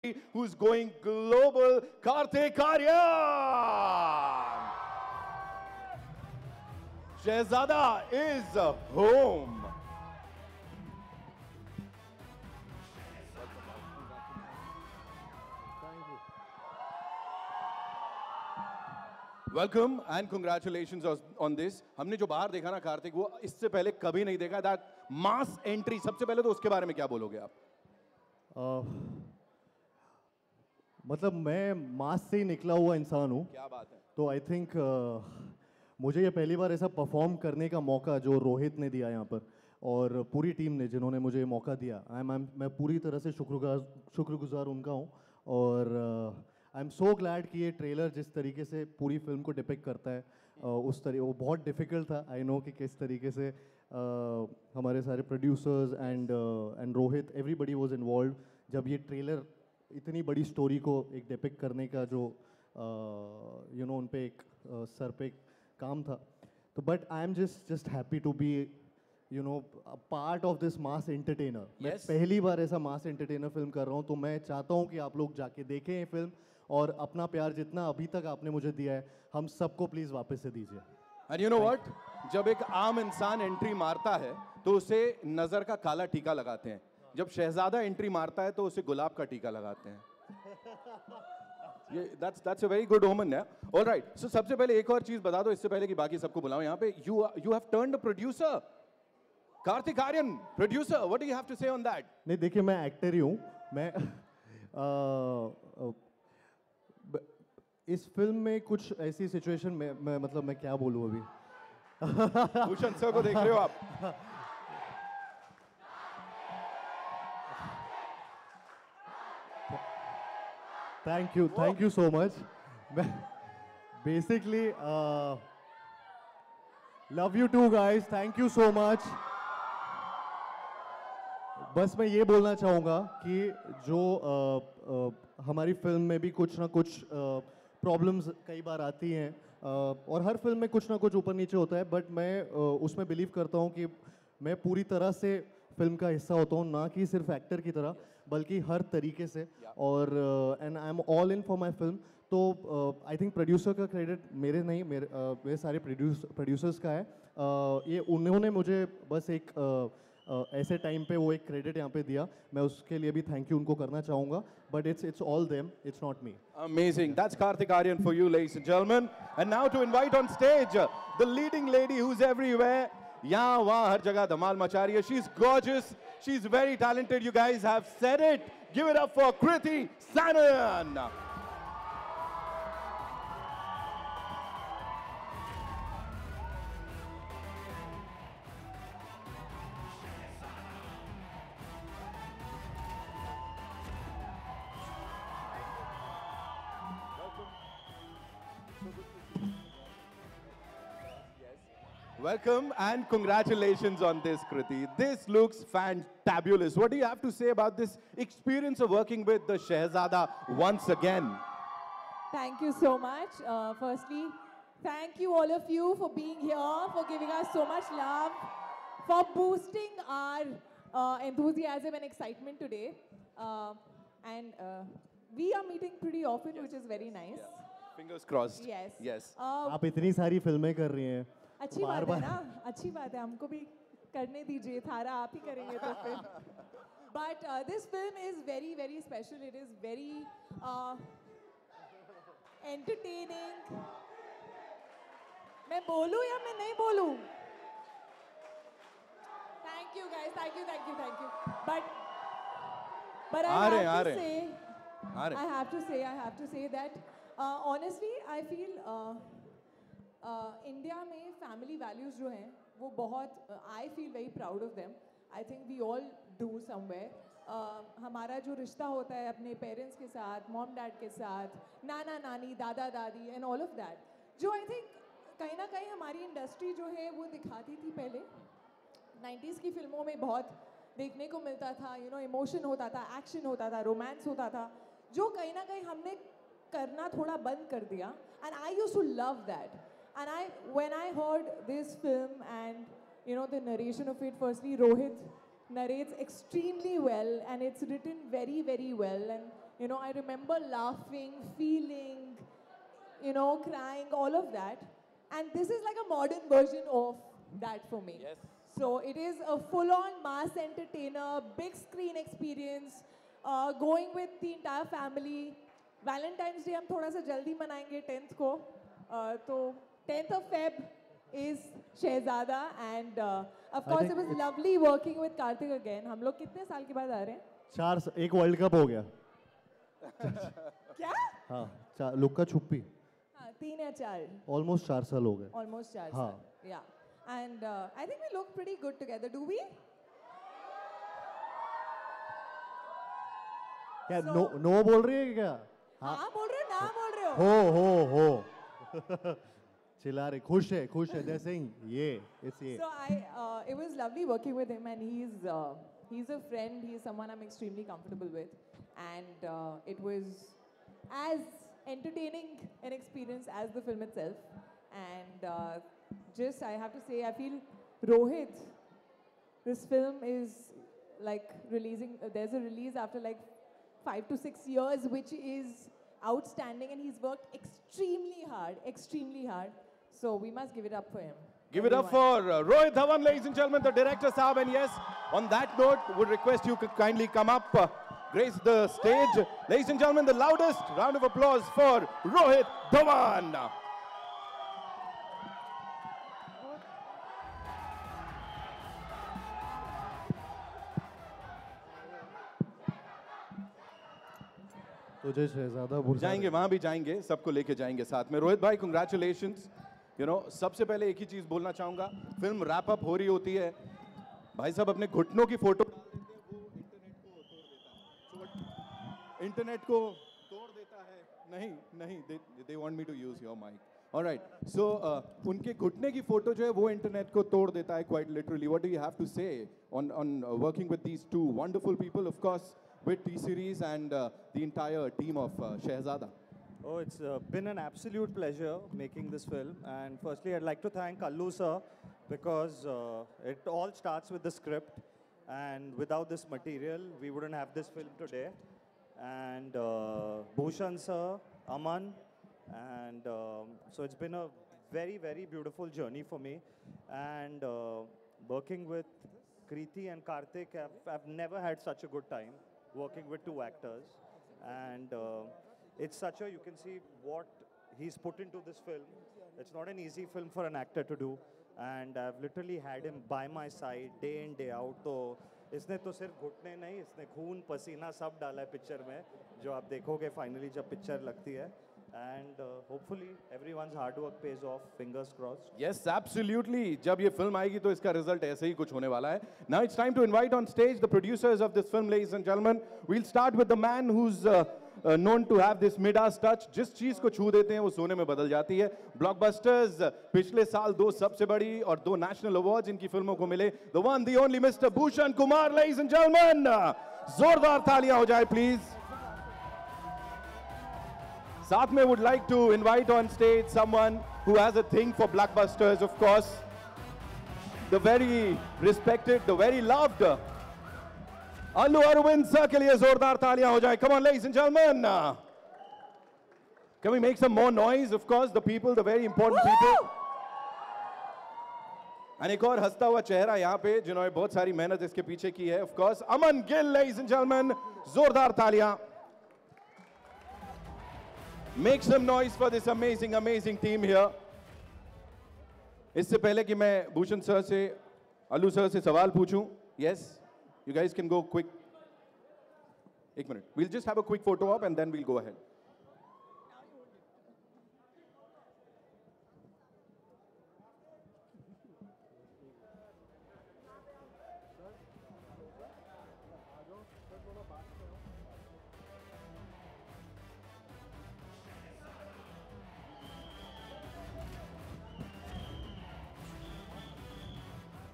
who's going global, Kartik Aryan. Shehzada is home. Welcome and congratulations on this. हमने जो बाहर देखा ना कार्तिक, वो इससे पहले कभी नहीं देखा. दैट मास एंट्री, सबसे पहले तो उसके बारे में क्या बोलोगे आप? मतलब मैं मास से ही निकला हुआ इंसान हूँ. क्या बात है. तो आई थिंक मुझे ये पहली बार ऐसा परफॉर्म करने का मौका जो रोहित ने दिया यहाँ पर और पूरी टीम ने जिन्होंने मुझे मौका दिया, मैं पूरी तरह से शुक्रगुजार उनका हूँ. और आई एम सो ग्लैड कि ये ट्रेलर जिस तरीके से पूरी फिल्म को डिपिक्ट करता है, उस तरीके वो बहुत डिफ़िकल्ट था. आई नो कि किस तरीके से हमारे सारे producers and Rohit, everybody was involve जब ये ट्रेलर इतनी बड़ी स्टोरी को एक डिपिक्ट करने का जो उन पे एक सर पे काम था. तो but I am just happy to be part of this mass entertainer. मैं पहली बार ऐसा मास एंटरटेनर फिल्म कर रहा हूँ, तो मैं चाहता हूँ कि आप लोग जाके देखें ये फिल्म और अपना प्यार जितना अभी तक आपने मुझे दिया है, हम सबको प्लीज़ वापस से दीजिए. एंड यू नो व्हाट, जब एक आम इंसान एंट्री मारता है तो उसे नज़र का काला टीका लगाते हैं. जब शहजादा एंट्री मारता है तो उसे गुलाब का टीका लगाते हैं. that's a very good omen. All right, so सबसे पहले एक और चीज बता दो इससे पहले कि बाकी सबको बुलाओ यहाँ पे. You have turned a producer. Kartik Aryan, producer. What do you have to say on that? नहीं, देखिए मैं एक्टर ही हूँ. मैं इस फिल्म में कुछ ऐसी सिचुएशन में मैं क्या बोलूँ अभी. भूषण सर को देख रहे हो आप? Thank you so much. Basically love you too guys, thank you so much. बस मैं ये बोलना चाहूँगा कि जो हमारी फिल्म में भी कुछ ना कुछ प्रॉब्लम्स कई बार आती हैं, और हर फिल्म में कुछ ना कुछ ऊपर नीचे होता है, बट मैं उसमें बिलीव करता हूँ कि मैं पूरी तरह से फिल्म का हिस्सा होता हूँ, ना कि सिर्फ एक्टर की तरह बल्कि हर तरीके से. और and I am all in for my film. तो आई थिंक प्रोड्यूसर का क्रेडिट मेरे नहीं, मेरे सारे प्रोड्यूसर्स का है. ये उन्होंने मुझे बस एक ऐसे टाइम पे वो एक क्रेडिट यहाँ पे दिया. मैं उसके लिए भी थैंक यू उनको करना चाहूँगा, but it's all them, it's not me. Amazing. That's Kartik Aryan for you, ladies and gentlemen. And now to invite on stage the leading lady who's everywhere. यहाँ वहाँ हर जगह धमाल मचा रही है. She's gorgeous. She's very talented. You guys have said it. Give it up for Kriti Sanon. Welcome and congratulations on this, Kriti. This looks fantabulous. What do you have to say about this experience of working with the Shehzada once again? Thank you so much. Firstly, thank you all of you for being here, for giving us so much love, for boosting our enthusiasm and excitement today. And we are meeting pretty often, which is very nice. Yeah. Fingers crossed. Yes. Yes. आप इतनी सारी फिल्में कर रही हैं. अच्छी बात है ना, अच्छी बात है. हमको भी करने दीजिए. थारा आप ही करेंगे तो फिर. But this film is very, very special. It is very entertaining. मैं बोलूँ या मैं नहीं बोलूँ? Thank you guys. Thank you. But I have to say that honestly I feel India में फैमिली वैल्यूज़ जो हैं वो बहुत, I feel very proud of them. I think we all do somewhere. हमारा जो रिश्ता होता है अपने पेरेंट्स के साथ, मॉम डैड के साथ, नाना नानी, दादा दादी एंड ऑल ऑफ दैट, जो आई थिंक कहीं ना कहीं हमारी इंडस्ट्री जो है वो दिखाती थी पहले. 90s की फिल्मों में बहुत देखने को मिलता था. इमोशन होता था, एक्शन होता था, रोमांस होता था, जो कहीं ना कहीं हमने करना थोड़ा बंद कर दिया. And I used to love that. And when I heard this film and the narration of it, firstly Rohit narrates extremely well and it's written very, very well, and You know, I remember laughing, feeling, crying, all of that. And this is like a modern version of that for me. Yes. So it is a full-on mass entertainer, big screen experience, going with the entire family. Valentine's Day हम थोड़ा सा जल्दी मनाएंगे 10th को. तो 10th of Feb is Shehzada, and of course it was lovely working with Karthik again. हम लोग कितने साल के बाद आ रहे हैं? एक वर्ल्ड कप हो गया. क्या? हाँ, लुक्का छुप्पी. हाँ, 3 या 4. Almost 4 साल हो गए. Almost 4 हाँ. साल. Yeah. And I think we look pretty good together, do we? क्या नो बोल रही है क्या? हाँ बोल रहे हो, ना बोल रहे हो. हो. चिल्ला रही. खुश है. They're saying it's ये. So it was lovely working with him, and he's a friend. He's someone I'm extremely comfortable with, and it was as entertaining an experience as the film itself. And just I have to say, I feel Rohit, this film is like releasing. There's a release after like 5 to 6 years, which is outstanding, and he's worked extremely hard. So we must give it up for him. Give it up for Rohit Dhawan, ladies and gentlemen, the director Saab. And yes, on that note, would request you could kindly come up, grace the stage. Ladies and gentlemen, the loudest round of applause for Rohit Dhawan. तुझे शहजादा भूल जाएंगे, वहां भी जाएंगे, सबको लेके जाएंगे साथ में. रोहित भाई, congratulations. सबसे पहले एक ही चीज बोलना चाहूंगा. फिल्म रैप अप हो रही होती है, भाई साहब अपने घुटनों की फोटो इंटरनेट को तोड़ देता है. नहीं, they want me to use your mic. All right. So उनके घुटने की फोटो जो है वो इंटरनेट को तोड़ देता है, quite literally. What do you have to say on working with these two wonderful people, of course, with T-Series and the entire team of Shehzada? Oh, it's been an absolute pleasure making this film. And firstly, I'd like to thank Allu sir, because it all starts with the script. And without this material, we wouldn't have this film today. And Bhushan sir, Aman. And so it's been a very, very beautiful journey for me. And working with Kriti and Karthik, I've never had such a good time working with two actors. And it's such a, you can see what he's put into this film. It's not an easy film for an actor to do. And I've literally had him by my side day in, day out. So इसने तो सिर्फ घुटने नहीं, इसने खून पसीना सब डाला है पिक्चर में, जो आप देखोगे फाइनली जब पिक्चर लगती है. And hopefully everyone's hard work pays off. Fingers crossed. Yes, absolutely. जब ये फिल्म आएगी तो इसका रिजल्ट ऐसे ही कुछ होने वाला है. Now it's time to invite on stage the producers of this film, ladies and gentlemen. We'll start with the man who's known to have this Midas touch. जिस चीज को छू देते हैं वो सोने में बदल जाती है. Blockbusters पिछले साल 2 सबसे बड़ी और 2 national awards इनकी फिल्मों को मिले. The one, the only Mr. Bhushan Kumar, ladies and gentlemen. जोरदार तालियां हो जाए please. साथ में would like to invite on stage someone who has a thing for blockbusters, of course. The very respected, the very loved Allu Arvind sir के लिए जोरदार तालियां हो जाए. Come on, ladies and gentlemen. Can we make some more noise? Of course, the people, the very important people. And एक और हंसता हुआ चेहरा यहाँ पे जिन्होंने बहुत सारी मेहनत इसके पीछे की है. Of course, Aman Gill, ladies and gentlemen. जोरदार तालियां. Make some noise for this amazing, amazing team here. इससे पहले कि मैं भूषण सर से, अल्लू सर से सवाल पूछूं, yes, you guys can go quick. एक minute. We'll just have a quick photo op and then we'll go ahead.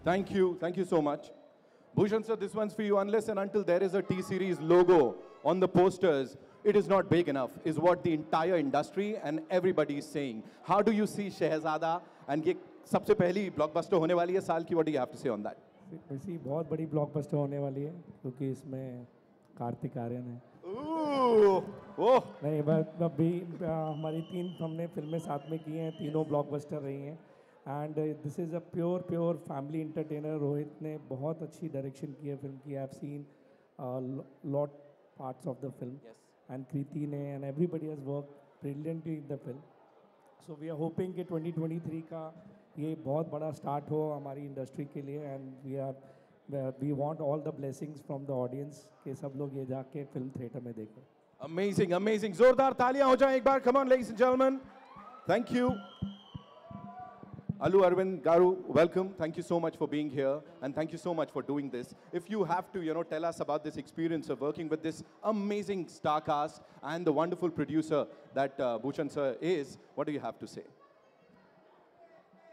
Thank you so much. Bhushan sir, this one's for you. Unless and until there is a T-Series logo on the posters, it is not big enough, is what the entire industry and everybody is saying. How do you see Shehzada? And ये सबसे पहली blockbuster होने वाली है साल की. What do you have to say on that? वैसी बहुत बड़ी blockbuster होने वाली है, क्योंकि इसमें कार्तिक आर्यन है. ओह नहीं बस अभी हमारी 3 हमने फिल्में साथ में की हैं, तीनों ब्लॉकबस्टर रही हैं and this is a pure family entertainer. Rohit ने बहुत अच्छी डायरेक्शन की है फिल्म की। I have seen lot parts of the film and Kriti ने and everybody has work brilliantly in the film. So we are hoping कि 2023 का ये बहुत बड़ा स्टार्ट हो हमारी इंडस्ट्री के लिए and we want all the blessings from the audience कि सब लोग ये जाके फिल्म थिएटर में देखें। Amazing, amazing. जोरदार तालियां हो जाएं एक बार. Come on, ladies and gentlemen. Thank you. Allu Arvind Garu, welcome. Thank you so much for being here, and thank you so much for doing this. If you have to, tell us about this experience of working with this amazing star cast and the wonderful producer that Bhushan sir is, what do you have to say?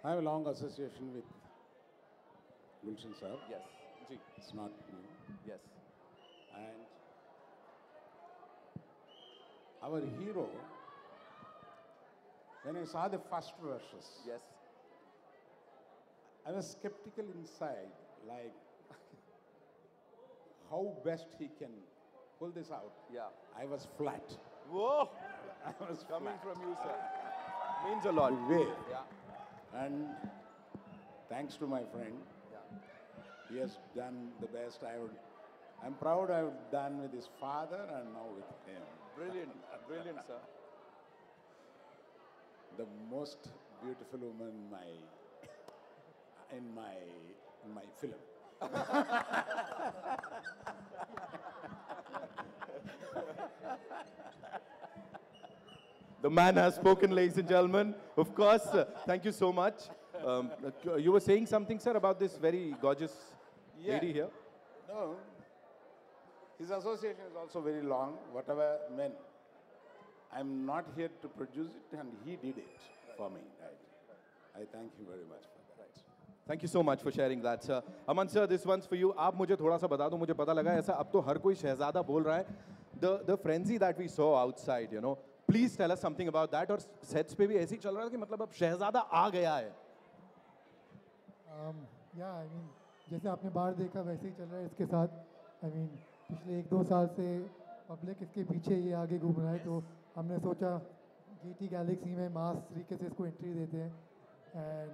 I have a long association with Gulshan sir. Yes. Ji. It's not new. Yes. And our hero, when I saw the first verses, Yes. I was skeptical inside, like how best he can pull this out. Yeah. I was flat. Whoa. I was Coming flat. from you, sir. Means a lot. Way. Yeah. And thanks to my friend, Yeah. he has done the best. I'm proud I've done with his father and now with him. Brilliant. Brilliant, sir. The most beautiful woman in my film. The man has spoken, ladies and gentlemen. Of course, thank you so much. You were saying something, sir, about this very gorgeous lady here. No, his association is also very long. Whatever meant, I'm not here to produce it, and he did it for me. Right? I thank him very much for that. Thank you so much for sharing that, sir. Aman sir, this one's for you. आप मुझे थोड़ा सा बता दो. मुझे पता लगा ऐसा अब तो हर कोई शहजादा बोल रहा है. The frenzy that we saw outside, please tell us something about that. और sets पे भी ऐसे ही चल रहा है कि मतलब अब शहजादा आ गया है. या आई मीन जैसे आपने बाहर देखा वैसे ही चल रहा है इसके साथ। आई मीन पिछले 1-2 साल से पब्लिक इसके पीछे ये आगे घूम रहा है, तो हमने सोचा GT गैलेक्सी में मास तरीके से इसको एंट्री देते हैं एंड